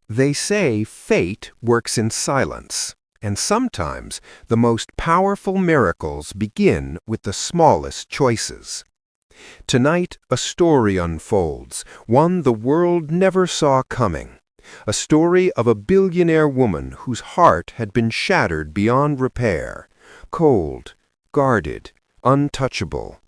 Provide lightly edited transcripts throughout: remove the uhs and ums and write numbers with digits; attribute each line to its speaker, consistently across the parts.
Speaker 1: They say fate works in silence, and sometimes the most powerful miracles begin with the smallest choices. Tonight, a story unfolds, one the world never saw coming. A story of a billionaire woman whose heart had been shattered beyond repair, cold, guarded, untouchable.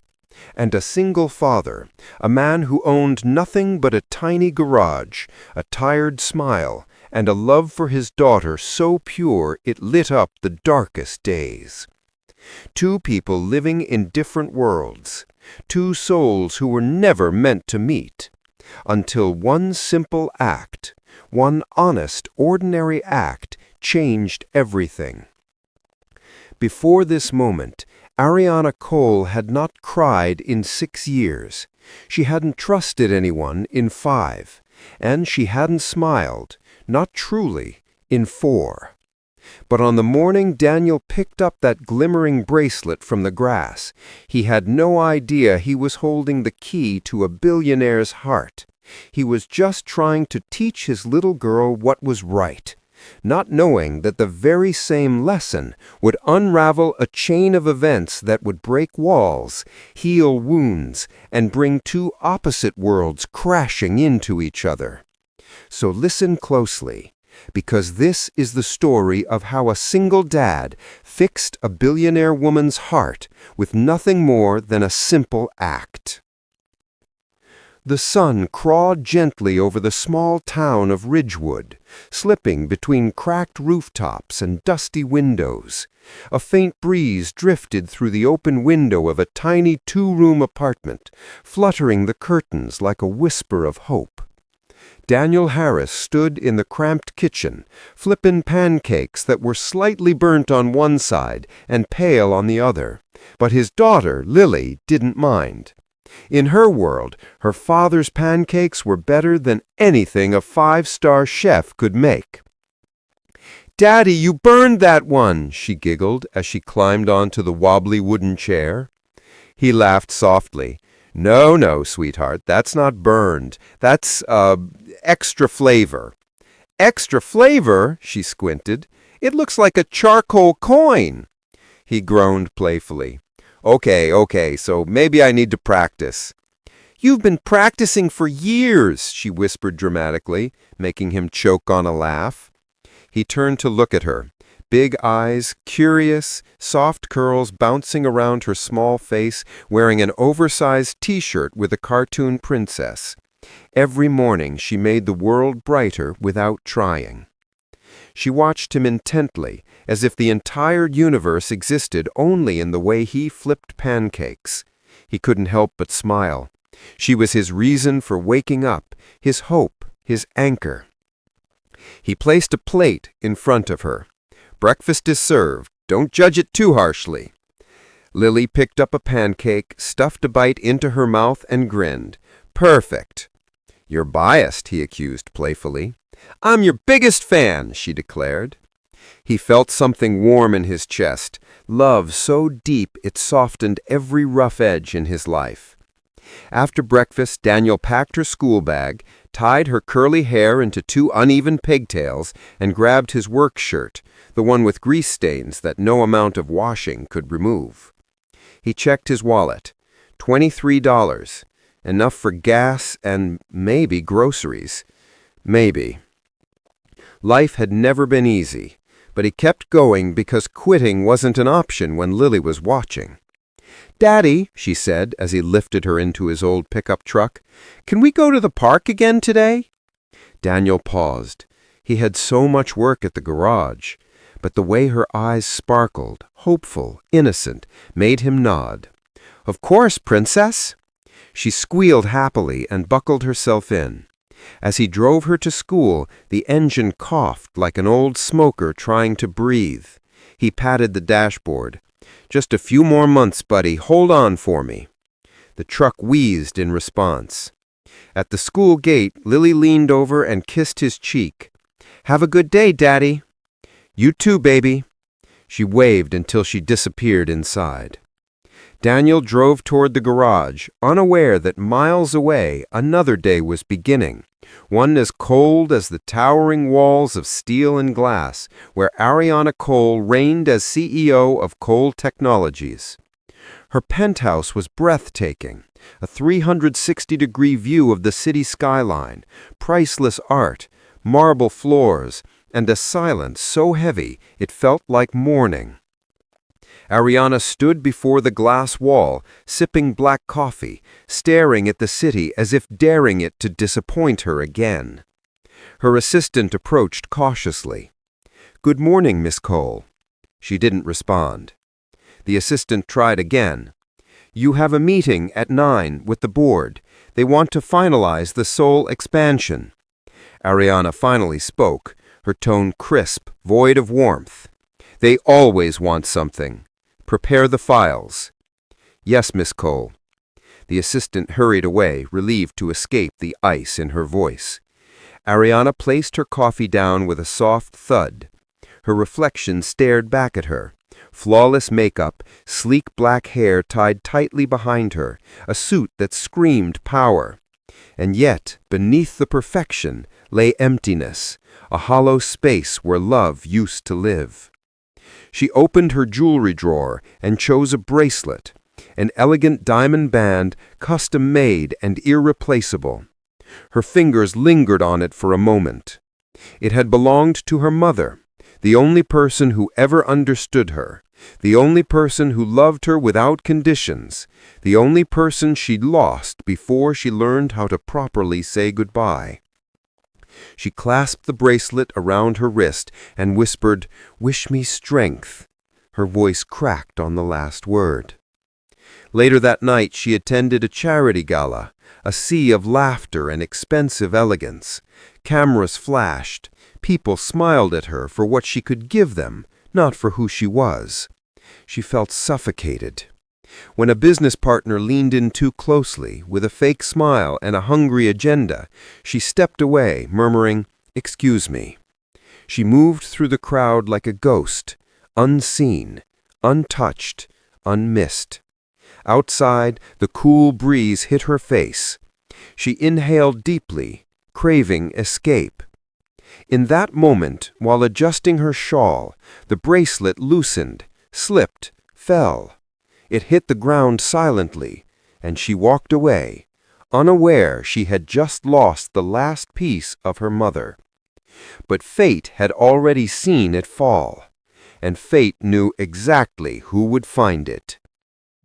Speaker 1: And a single father, a man who owned nothing but a tiny garage, a tired smile, and a love for his daughter so pure it lit up the darkest days. Two people living in different worlds, two souls who were never meant to meet, until one simple act, one honest, ordinary act, changed everything. Before this moment, Ariana Cole had not cried in 6 years. She hadn't trusted anyone in 5, and she hadn't smiled, not truly, in 4. But on the morning Daniel picked up that glimmering bracelet from the grass, he had no idea he was holding the key to a billionaire's heart. He was just trying to teach his little girl what was right, not knowing that the very same lesson would unravel a chain of events that would break walls, heal wounds, and bring two opposite worlds crashing into each other. So listen closely, because this is the story of how a single dad fixed a billionaire woman's heart with nothing more than a simple act. The sun crawled gently over the small town of Ridgewood, slipping between cracked rooftops and dusty windows. A faint breeze drifted through the open window of a tiny 2-room apartment, fluttering the curtains like a whisper of hope. Daniel Harris stood in the cramped kitchen, flipping pancakes that were slightly burnt on one side and pale on the other. But his daughter, Lily, didn't mind. In her world, her father's pancakes were better than anything a 5-star chef could make. "Daddy, you burned that one," she giggled as she climbed onto the wobbly wooden chair. He laughed softly. No, sweetheart, that's not burned. That's, extra flavor." "Extra flavor?" she squinted. "It looks like a charcoal coin." He groaned playfully. Okay, so maybe I need to practice." "You've been practicing for years," she whispered dramatically, making him choke on a laugh. He turned to look at her, big eyes, curious, soft curls bouncing around her small face, wearing an oversized T-shirt with a cartoon princess. Every morning she made the world brighter without trying. She watched him intently, as if the entire universe existed only in the way he flipped pancakes. He couldn't help but smile. She was his reason for waking up, his hope, his anchor. He placed a plate in front of her. "Breakfast is served. Don't judge it too harshly." Lily picked up a pancake, stuffed a bite into her mouth, and grinned. "Perfect." "You're biased," he accused playfully. "I'm your biggest fan," she declared. He felt something warm in his chest, love so deep it softened every rough edge in his life. After breakfast, Daniel packed her school bag, tied her curly hair into 2 uneven pigtails, and grabbed his work shirt, the one with grease stains that no amount of washing could remove. He checked his wallet. $23. Enough for gas and maybe groceries. Maybe. Life had never been easy, but he kept going because quitting wasn't an option when Lily was watching. "Daddy," she said as he lifted her into his old pickup truck, "can we go to the park again today?" Daniel paused. He had so much work at the garage, but the way her eyes sparkled, hopeful, innocent, made him nod. "Of course, princess." She squealed happily and buckled herself in. As he drove her to school, the engine coughed like an old smoker trying to breathe. He patted the dashboard. "Just a few more months, buddy. Hold on for me." The truck wheezed in response. At the school gate, Lily leaned over and kissed his cheek. "Have a good day, Daddy." "You too, baby." She waved until she disappeared inside. Daniel drove toward the garage, unaware that miles away another day was beginning, one as cold as the towering walls of steel and glass, where Ariana Cole reigned as CEO of Cole Technologies. Her penthouse was breathtaking, a 360-degree view of the city skyline, priceless art, marble floors, and a silence so heavy it felt like morning. Ariana stood before the glass wall, sipping black coffee, staring at the city as if daring it to disappoint her again. Her assistant approached cautiously. "Good morning, Miss Cole." She didn't respond. The assistant tried again. "You have a meeting at 9 with the board. They want to finalize the Seoul expansion." Ariana finally spoke, her tone crisp, void of warmth. "They always want something. Prepare the files." "Yes, Miss Cole." The assistant hurried away, relieved to escape the ice in her voice. Ariana placed her coffee down with a soft thud. Her reflection stared back at her. Flawless makeup, sleek black hair tied tightly behind her, a suit that screamed power. And yet, beneath the perfection, lay emptiness, a hollow space where love used to live. She opened her jewelry drawer and chose a bracelet, an elegant diamond band, custom-made and irreplaceable. Her fingers lingered on it for a moment. It had belonged to her mother, the only person who ever understood her, the only person who loved her without conditions, the only person she'd lost before she learned how to properly say goodbye. She clasped the bracelet around her wrist and whispered, "Wish me strength." Her voice cracked on the last word. Later that night she attended a charity gala, a sea of laughter and expensive elegance. Cameras flashed. People smiled at her for what she could give them, not for who she was. She felt suffocated. When a business partner leaned in too closely, with a fake smile and a hungry agenda, she stepped away, murmuring, "Excuse me." She moved through the crowd like a ghost, unseen, untouched, unmissed. Outside, the cool breeze hit her face. She inhaled deeply, craving escape. In that moment, while adjusting her shawl, the bracelet loosened, slipped, fell. It hit the ground silently, and she walked away, unaware she had just lost the last piece of her mother. But fate had already seen it fall, and fate knew exactly who would find it.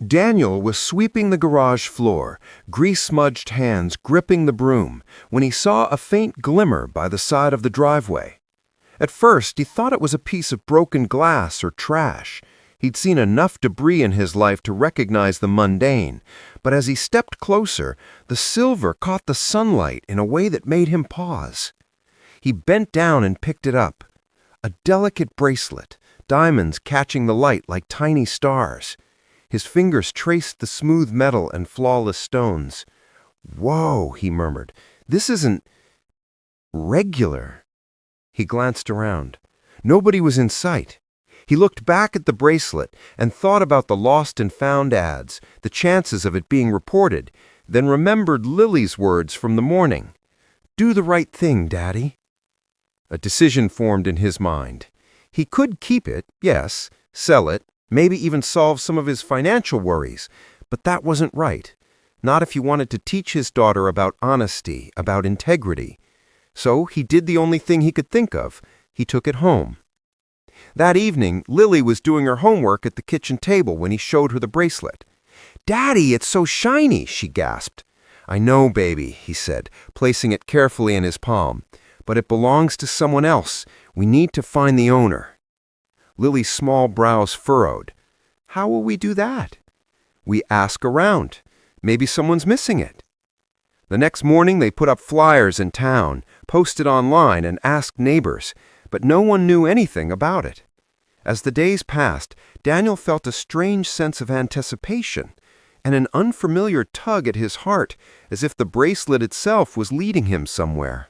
Speaker 1: Daniel was sweeping the garage floor, grease-smudged hands gripping the broom, when he saw a faint glimmer by the side of the driveway. At first, he thought it was a piece of broken glass or trash. He'd seen enough debris in his life to recognize the mundane, but as he stepped closer, the silver caught the sunlight in a way that made him pause. He bent down and picked it up. A delicate bracelet, diamonds catching the light like tiny stars. His fingers traced the smooth metal and flawless stones. "Whoa," he murmured. "This isn't regular." He glanced around. Nobody was in sight. He looked back at the bracelet and thought about the lost and found ads, the chances of it being reported, then remembered Lily's words from the morning. "Do the right thing, Daddy." A decision formed in his mind. He could keep it, yes, sell it, maybe even solve some of his financial worries, but that wasn't right. Not if he wanted to teach his daughter about honesty, about integrity. So he did the only thing he could think of. He took it home. That evening, Lily was doing her homework at the kitchen table when he showed her the bracelet. "Daddy, it's so shiny," she gasped. "I know, baby," he said, placing it carefully in his palm. "But it belongs to someone else. We need to find the owner." Lily's small brows furrowed. "How will we do that?" "We ask around. Maybe someone's missing it." The next morning they put up flyers in town, posted online, and asked neighbors, but no one knew anything about it. As the days passed, Daniel felt a strange sense of anticipation and an unfamiliar tug at his heart, as if the bracelet itself was leading him somewhere.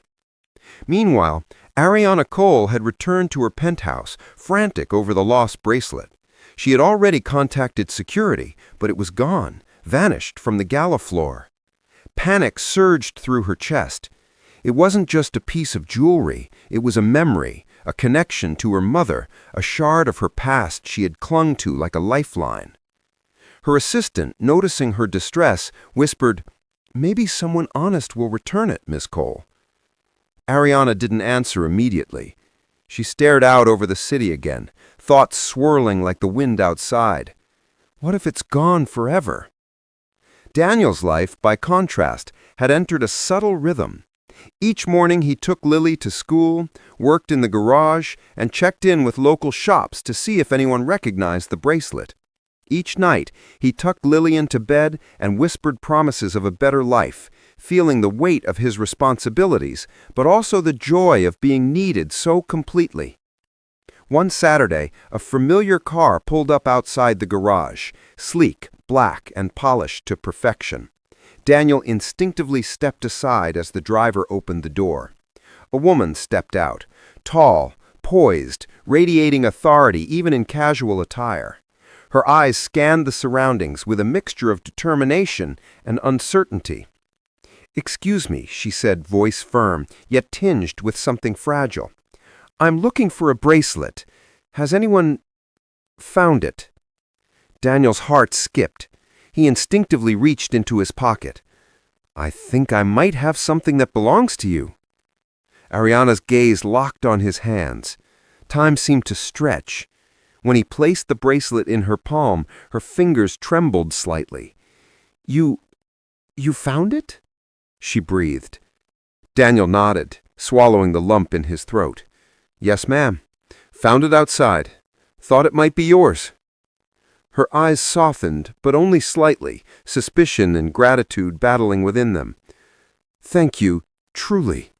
Speaker 1: Meanwhile, Ariana Cole had returned to her penthouse, frantic over the lost bracelet. She had already contacted security, but it was gone, vanished from the gala floor. Panic surged through her chest. It wasn't just a piece of jewelry, it was a memory, a connection to her mother, a shard of her past she had clung to like a lifeline. Her assistant, noticing her distress, whispered, "Maybe someone honest will return it, Miss Cole." Ariana didn't answer immediately. She stared out over the city again, thoughts swirling like the wind outside. What if it's gone forever? Daniel's life, by contrast, had entered a subtle rhythm. Each morning he took Lily to school, worked in the garage, and checked in with local shops to see if anyone recognized the bracelet. Each night, he tucked Lily into bed and whispered promises of a better life, feeling the weight of his responsibilities, but also the joy of being needed so completely. One Saturday, a familiar car pulled up outside the garage, sleek, black, and polished to perfection. Daniel instinctively stepped aside as the driver opened the door. A woman stepped out, tall, poised, radiating authority even in casual attire. Her eyes scanned the surroundings with a mixture of determination and uncertainty. "Excuse me," she said, voice firm, yet tinged with something fragile. "I'm looking for a bracelet. Has anyone found it?" Daniel's heart skipped. He instinctively reached into his pocket. "I think I might have something that belongs to you." Ariana's gaze locked on his hands. Time seemed to stretch. When he placed the bracelet in her palm, her fingers trembled slightly. You found it?" she breathed. Daniel nodded, swallowing the lump in his throat. "Yes, ma'am. Found it outside. Thought it might be yours." Her eyes softened, but only slightly, suspicion and gratitude battling within them. "Thank you, truly."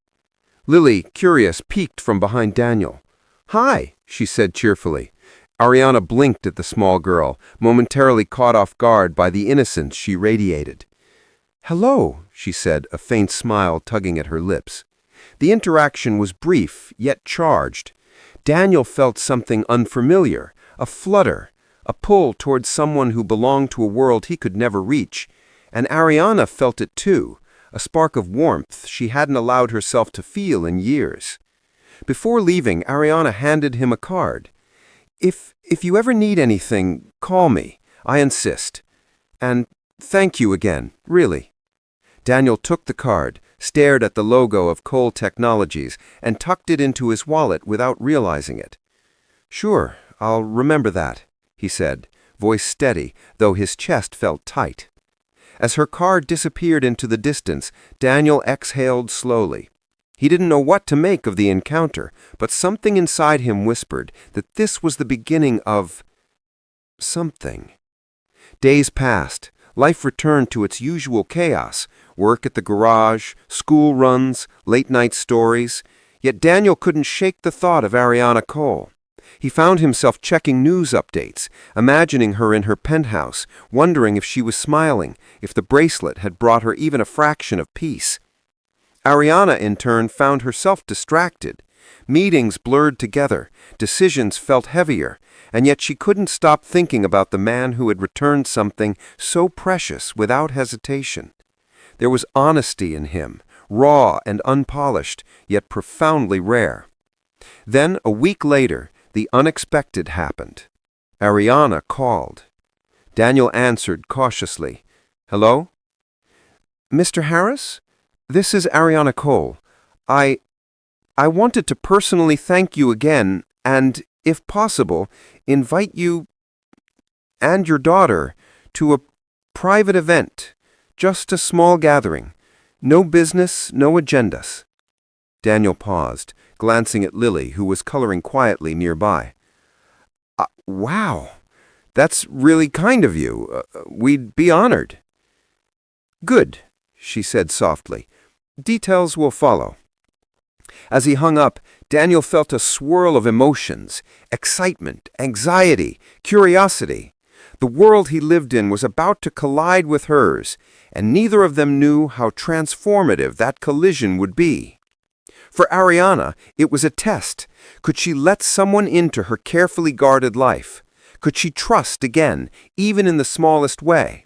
Speaker 1: Lily, curious, peeked from behind Daniel. "Hi," she said cheerfully. Ariana blinked at the small girl, momentarily caught off guard by the innocence she radiated. "Hello," she said, a faint smile tugging at her lips. The interaction was brief, yet charged. Daniel felt something unfamiliar, a flutter, a pull towards someone who belonged to a world he could never reach. And Ariana felt it too, a spark of warmth she hadn't allowed herself to feel in years. Before leaving, Ariana handed him a card. If you ever need anything, call me. I insist. And thank you again, really." Daniel took the card, stared at the logo of Cole Technologies, and tucked it into his wallet without realizing it. "Sure, I'll remember that," he said, voice steady, though his chest felt tight. As her card disappeared into the distance, Daniel exhaled slowly. He didn't know what to make of the encounter, but something inside him whispered that this was the beginning of something. Days passed. Life returned to its usual chaos, work at the garage, school runs, late-night stories. Yet Daniel couldn't shake the thought of Ariana Cole. He found himself checking news updates, imagining her in her penthouse, wondering if she was smiling, if the bracelet had brought her even a fraction of peace. Ariana, in turn, found herself distracted. Meetings blurred together, decisions felt heavier, and yet she couldn't stop thinking about the man who had returned something so precious without hesitation. There was honesty in him, raw and unpolished, yet profoundly rare. Then, a week later, the unexpected happened. Ariana called. Daniel answered cautiously. "Hello?" "Mr. Harris? This is Ariana Cole. I wanted to personally thank you again and, if possible, invite you and your daughter to a private event, just a small gathering. No business, no agendas." Daniel paused, glancing at Lily, who was coloring quietly nearby. Wow, that's really kind of you. We'd be honored." "Good," she said softly. "Details will follow." As he hung up, Daniel felt a swirl of emotions, excitement, anxiety, curiosity. The world he lived in was about to collide with hers, and neither of them knew how transformative that collision would be. For Ariana, it was a test. Could she let someone into her carefully guarded life? Could she trust again, even in the smallest way?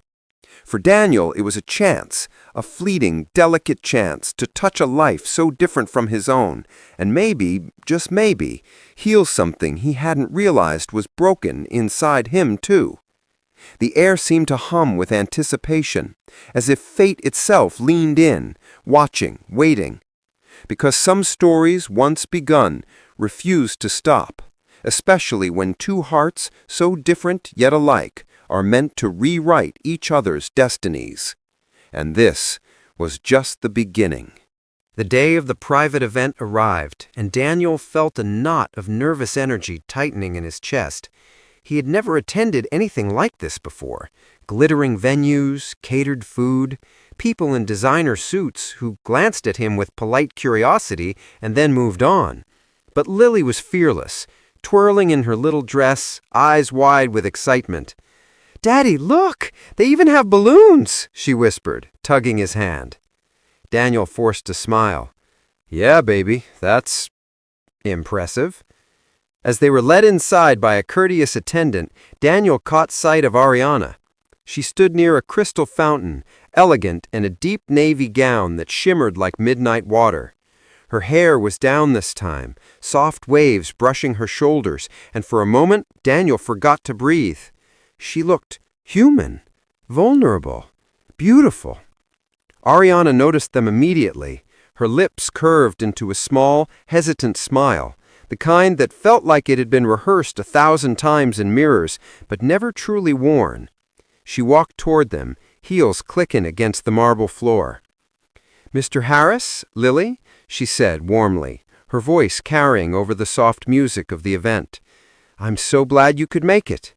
Speaker 1: For Daniel, it was a chance, a fleeting, delicate chance to touch a life so different from his own, and maybe, just maybe, heal something he hadn't realized was broken inside him too. The air seemed to hum with anticipation, as if fate itself leaned in, watching, waiting. Because some stories, once begun, refuse to stop, especially when two hearts, so different yet alike, are meant to rewrite each other's destinies. And this was just the beginning. The day of the private event arrived, and Daniel felt a knot of nervous energy tightening in his chest. He had never attended anything like this before. Glittering venues, catered food, people in designer suits who glanced at him with polite curiosity and then moved on. But Lily was fearless, twirling in her little dress, eyes wide with excitement. "Daddy, look! They even have balloons!" she whispered, tugging his hand. Daniel forced a smile. "Yeah, baby, that's impressive." As they were led inside by a courteous attendant, Daniel caught sight of Ariana. She stood near a crystal fountain, elegant in a deep navy gown that shimmered like midnight water. Her hair was down this time, soft waves brushing her shoulders, and for a moment Daniel forgot to breathe. She looked human, vulnerable, beautiful. Ariana noticed them immediately. Her lips curved into a small, hesitant smile, the kind that felt like it had been rehearsed 1,000 times in mirrors, but never truly worn. She walked toward them, heels clicking against the marble floor. "Mr. Harris, Lily," she said warmly, her voice carrying over the soft music of the event. "I'm so glad you could make it."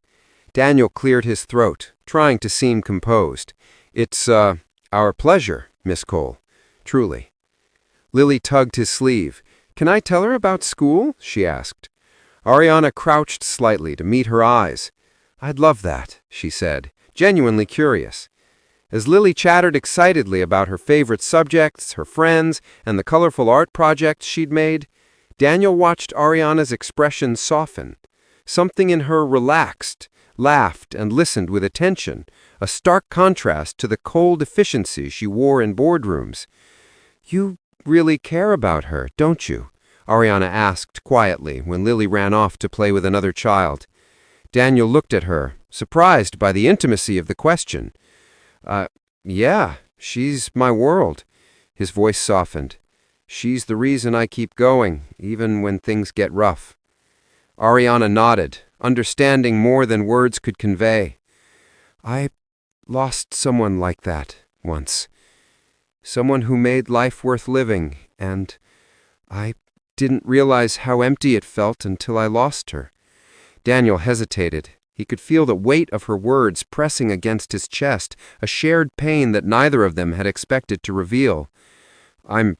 Speaker 1: Daniel cleared his throat, trying to seem composed. "It's, our pleasure, Miss Cole. Truly." Lily tugged his sleeve. "Can I tell her about school?" she asked. Ariana crouched slightly to meet her eyes. "I'd love that," she said, genuinely curious. As Lily chattered excitedly about her favorite subjects, her friends, and the colorful art projects she'd made, Daniel watched Ariana's expression soften. Something in her relaxed, laughed, and listened with attention, a stark contrast to the cold efficiency she wore in boardrooms. "You really care about her, don't you?" Ariana asked quietly when Lily ran off to play with another child. Daniel looked at her, surprised by the intimacy of the question. Yeah, she's my world." His voice softened. "She's the reason I keep going, even when things get rough." Ariana nodded, understanding more than words could convey. "I lost someone like that once. Someone who made life worth living, and I didn't realize how empty it felt until I lost her." Daniel hesitated. He could feel the weight of her words pressing against his chest, a shared pain that neither of them had expected to reveal. I'm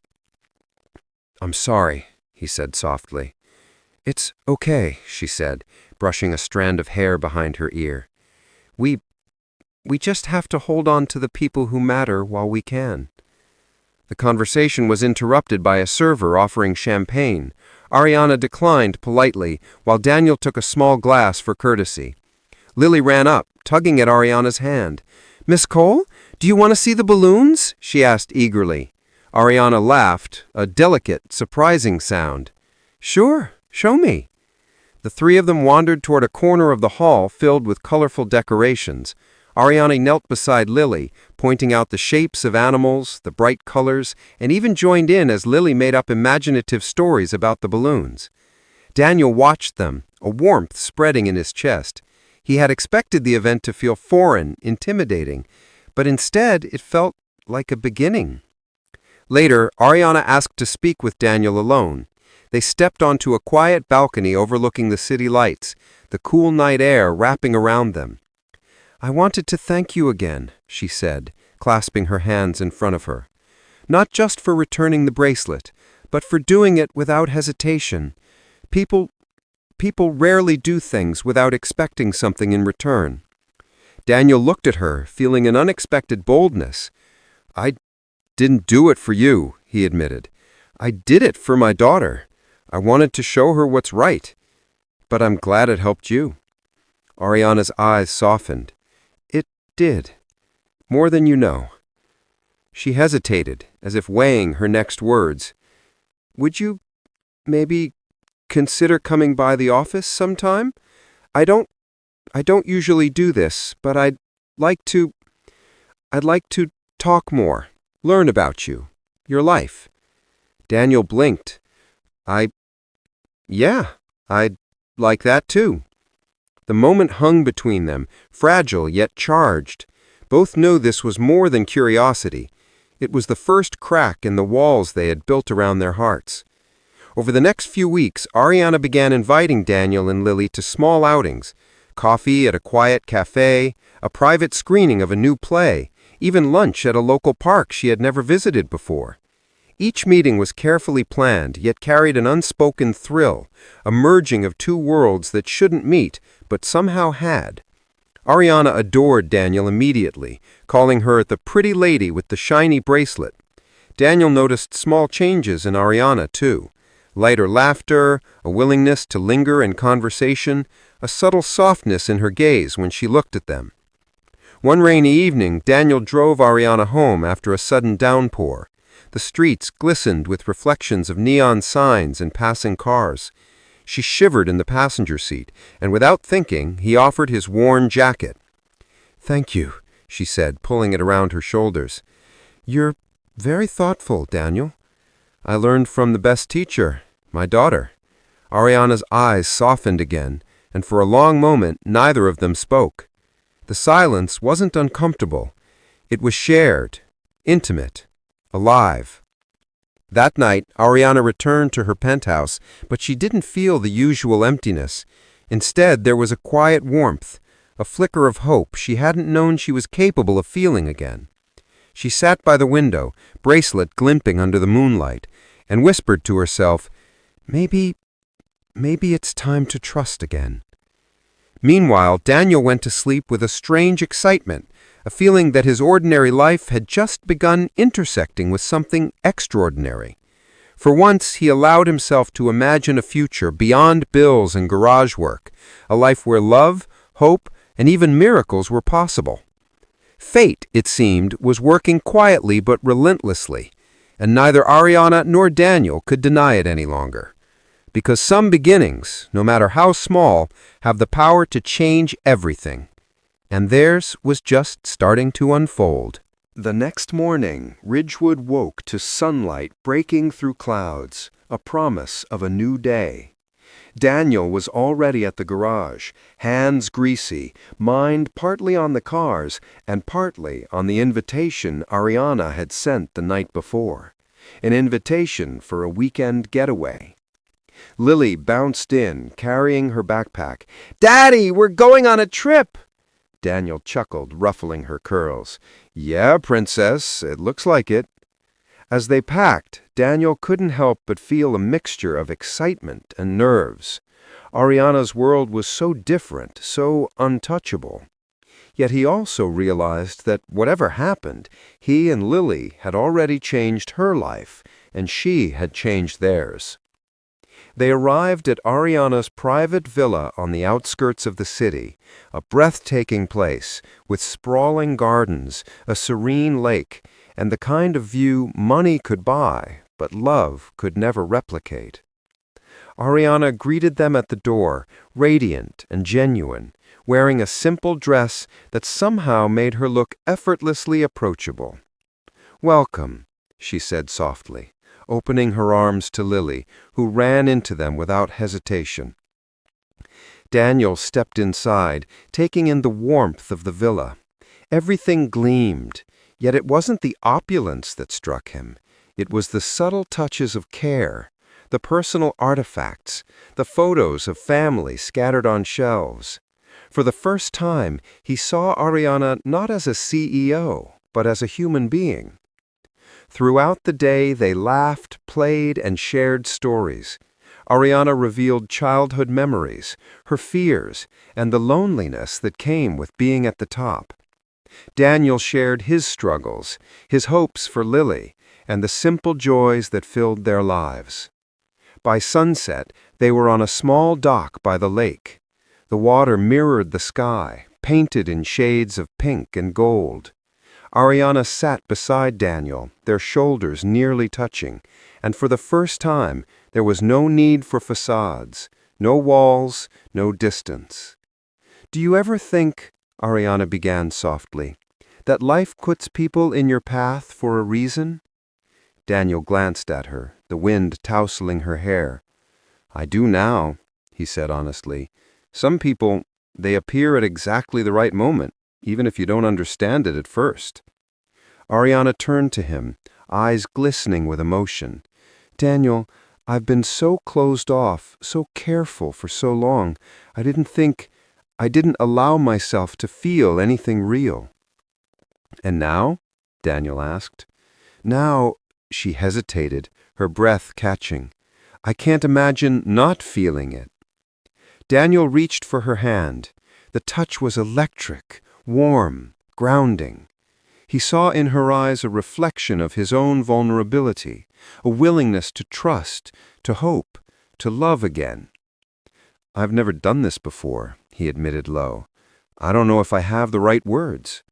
Speaker 1: sorry," he said softly. "It's okay," she said, brushing a strand of hair behind her ear. We just have to hold on to the people who matter while we can." The conversation was interrupted by a server offering champagne. Ariana declined politely, while Daniel took a small glass for courtesy. Lily ran up, tugging at Ariana's hand. "Miss Cole, do you want to see the balloons?" she asked eagerly. Ariana laughed, a delicate, surprising sound. "Sure, show me." The three of them wandered toward a corner of the hall filled with colorful decorations. Ariana knelt beside Lily, pointing out the shapes of animals, the bright colors, and even joined in as Lily made up imaginative stories about the balloons. Daniel watched them, a warmth spreading in his chest. He had expected the event to feel foreign, intimidating, but instead it felt like a beginning. Later, Ariana asked to speak with Daniel alone. They stepped onto a quiet balcony overlooking the city lights, the cool night air wrapping around them. "I wanted to thank you again," she said, clasping her hands in front of her. "Not just for returning the bracelet, but for doing it without hesitation. People rarely do things without expecting something in return." Daniel looked at her, feeling an unexpected boldness. "I didn't do it for you," he admitted. "I did it for my daughter. I wanted to show her what's right. But I'm glad it helped you." Ariana's eyes softened. "It did. More than you know." She hesitated, as if weighing her next words. "Would you maybe consider coming by the office sometime? I don't usually do this, but like to I'd like to talk more, learn about you, your life." Daniel blinked. Yeah, I'd like that too." The moment hung between them, fragile yet charged. Both knew this was more than curiosity. It was the first crack in the walls they had built around their hearts. Over the next few weeks, Ariana began inviting Daniel and Lily to small outings: coffee at a quiet cafe, a private screening of a new play, even lunch at a local park she had never visited before. Each meeting was carefully planned, yet carried an unspoken thrill, a merging of two worlds that shouldn't meet, but somehow had. Ariana adored Daniel immediately, calling her the pretty lady with the shiny bracelet. Daniel noticed small changes in Ariana, too. Lighter laughter, a willingness to linger in conversation, a subtle softness in her gaze when she looked at them. One rainy evening, Daniel drove Ariana home after a sudden downpour. The streets glistened with reflections of neon signs and passing cars. She shivered in the passenger seat, and without thinking, he offered his worn jacket. "Thank you," she said, pulling it around her shoulders. "You're very thoughtful, Daniel. I learned from the best teacher, my daughter." Ariana's eyes softened again, and for a long moment neither of them spoke. The silence wasn't uncomfortable. It was shared, intimate, alive. That night, Ariana returned to her penthouse, but she didn't feel the usual emptiness. Instead, there was a quiet warmth, a flicker of hope she hadn't known she was capable of feeling again. She sat by the window, bracelet glimpsing under the moonlight, and whispered to herself, Maybe it's time to trust again." Meanwhile, Daniel went to sleep with a strange excitement, a feeling that his ordinary life had just begun intersecting with something extraordinary. For once, he allowed himself to imagine a future beyond bills and garage work, a life where love, hope, and even miracles were possible. Fate, it seemed, was working quietly but relentlessly, and neither Ariana nor Daniel could deny it any longer. Because some beginnings, no matter how small, have the power to change everything. And theirs was just starting to unfold. The next morning, Ridgewood woke to sunlight breaking through clouds, a promise of a new day. Daniel was already at the garage, hands greasy, mind partly on the cars and partly on the invitation Ariana had sent the night before. An invitation for a weekend getaway. Lily bounced in, carrying her backpack. "Daddy, we're going on a trip!" Daniel chuckled, ruffling her curls. "Yeah, princess, it looks like it." As they packed, Daniel couldn't help but feel a mixture of excitement and nerves. Ariana's world was so different, so untouchable. Yet he also realized that whatever happened, he and Lily had already changed her life, and she had changed theirs. They arrived at Ariana's private villa on the outskirts of the city, a breathtaking place with sprawling gardens, a serene lake, and the kind of view money could buy, but love could never replicate. Ariana greeted them at the door, radiant and genuine, wearing a simple dress that somehow made her look effortlessly approachable. "Welcome," she said softly, opening her arms to Lily, who ran into them without hesitation. Daniel stepped inside, taking in the warmth of the villa. Everything gleamed, yet it wasn't the opulence that struck him. It was the subtle touches of care, the personal artifacts, the photos of family scattered on shelves. For the first time, he saw Ariana not as a CEO, but as a human being. Throughout the day, they laughed, played, and shared stories. Ariana revealed childhood memories, her fears, and the loneliness that came with being at the top. Daniel shared his struggles, his hopes for Lily, and the simple joys that filled their lives. By sunset, they were on a small dock by the lake. The water mirrored the sky, painted in shades of pink and gold. Ariana sat beside Daniel, their shoulders nearly touching, and for the first time there was no need for facades, no walls, no distance. "Do you ever think," Ariana began softly, "that life puts people in your path for a reason?" Daniel glanced at her, the wind tousling her hair. "I do now," he said honestly. "Some people, they appear at exactly the right moment, even if you don't understand it at first." Ariana turned to him, eyes glistening with emotion. "Daniel, I've been so closed off, so careful for so long. I didn't allow myself to feel anything real." "And now?" Daniel asked. "Now," she hesitated, her breath catching. "I can't imagine not feeling it." Daniel reached for her hand. The touch was electric, warm, grounding. He saw in her eyes a reflection of his own vulnerability, a willingness to trust, to hope, to love again. "I've never done this before," he admitted low. "I don't know if I have the right words."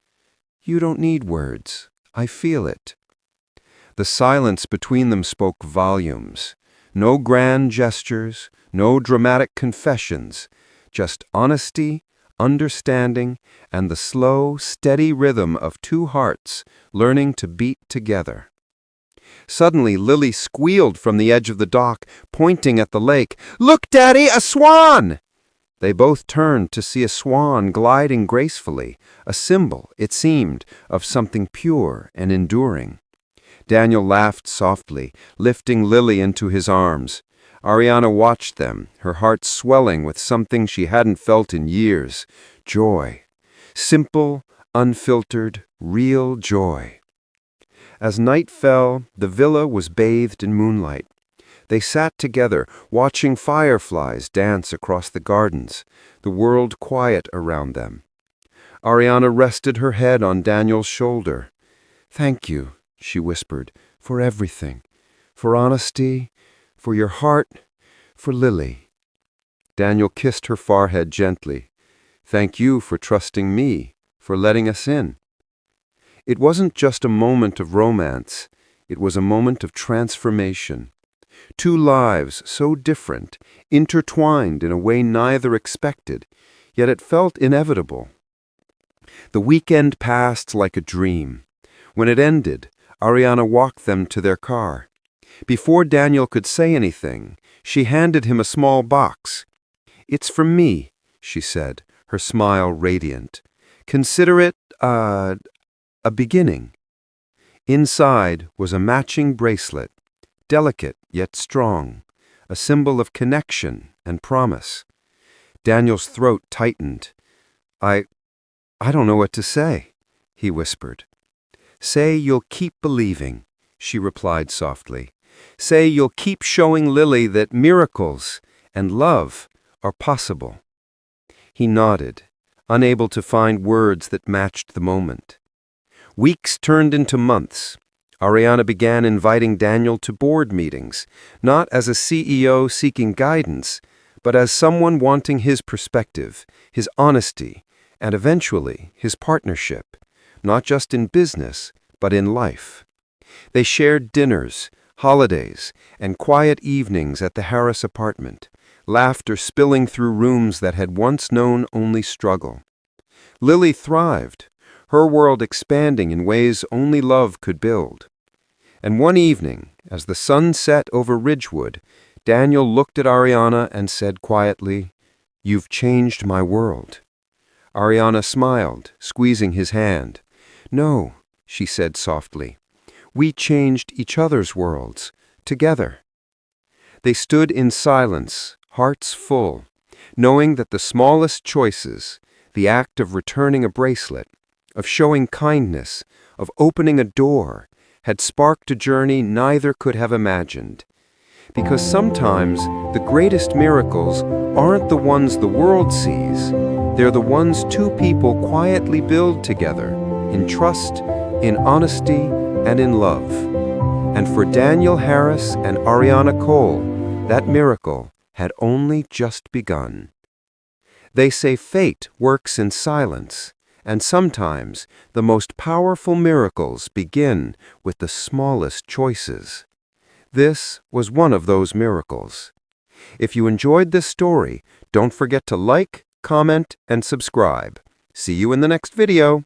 Speaker 1: "You don't need words. I feel it." The silence between them spoke volumes. No grand gestures, no dramatic confessions, just honesty, understanding, and the slow, steady rhythm of two hearts learning to beat together. Suddenly, Lily squealed from the edge of the dock, pointing at the lake. "Look, Daddy, a swan!" They both turned to see a swan gliding gracefully, a symbol, it seemed, of something pure and enduring. Daniel laughed softly, lifting Lily into his arms. Ariana watched them, her heart swelling with something she hadn't felt in years. Joy. Simple, unfiltered, real joy. As night fell, the villa was bathed in moonlight. They sat together, watching fireflies dance across the gardens, the world quiet around them. Ariana rested her head on Daniel's shoulder. "Thank you," she whispered, "for everything. For honesty, for your heart, for Lily." Daniel kissed her forehead gently. "Thank you for trusting me, for letting us in." It wasn't just a moment of romance. It was a moment of transformation. Two lives so different, intertwined in a way neither expected, yet it felt inevitable. The weekend passed like a dream. When it ended, Ariana walked them to their car. Before Daniel could say anything, she handed him a small box. "It's from me," she said, her smile radiant. "Consider it a beginning." Inside was a matching bracelet, delicate yet strong, a symbol of connection and promise. Daniel's throat tightened. I don't know what to say," he whispered. "Say you'll keep believing," she replied softly. "Say you'll keep showing Lily that miracles and love are possible." He nodded, unable to find words that matched the moment. Weeks turned into months. Ariana began inviting Daniel to board meetings, not as a CEO seeking guidance, but as someone wanting his perspective, his honesty, and eventually his partnership, not just in business, but in life. They shared dinners, holidays, and quiet evenings at the Harris apartment, laughter spilling through rooms that had once known only struggle. Lily thrived, her world expanding in ways only love could build. And one evening, as the sun set over Ridgewood, Daniel looked at Ariana and said quietly, "You've changed my world." Ariana smiled, squeezing his hand. "No," she said softly. "We changed each other's worlds, together." They stood in silence, hearts full, knowing that the smallest choices, the act of returning a bracelet, of showing kindness, of opening a door, had sparked a journey neither could have imagined. Because sometimes the greatest miracles aren't the ones the world sees. They're the ones two people quietly build together, in trust, in honesty, and in love. And for Daniel Harris and Ariana Cole, that miracle had only just begun. They say fate works in silence, and sometimes the most powerful miracles begin with the smallest choices. This was one of those miracles. If you enjoyed this story, don't forget to like, comment, and subscribe. See you in the next video.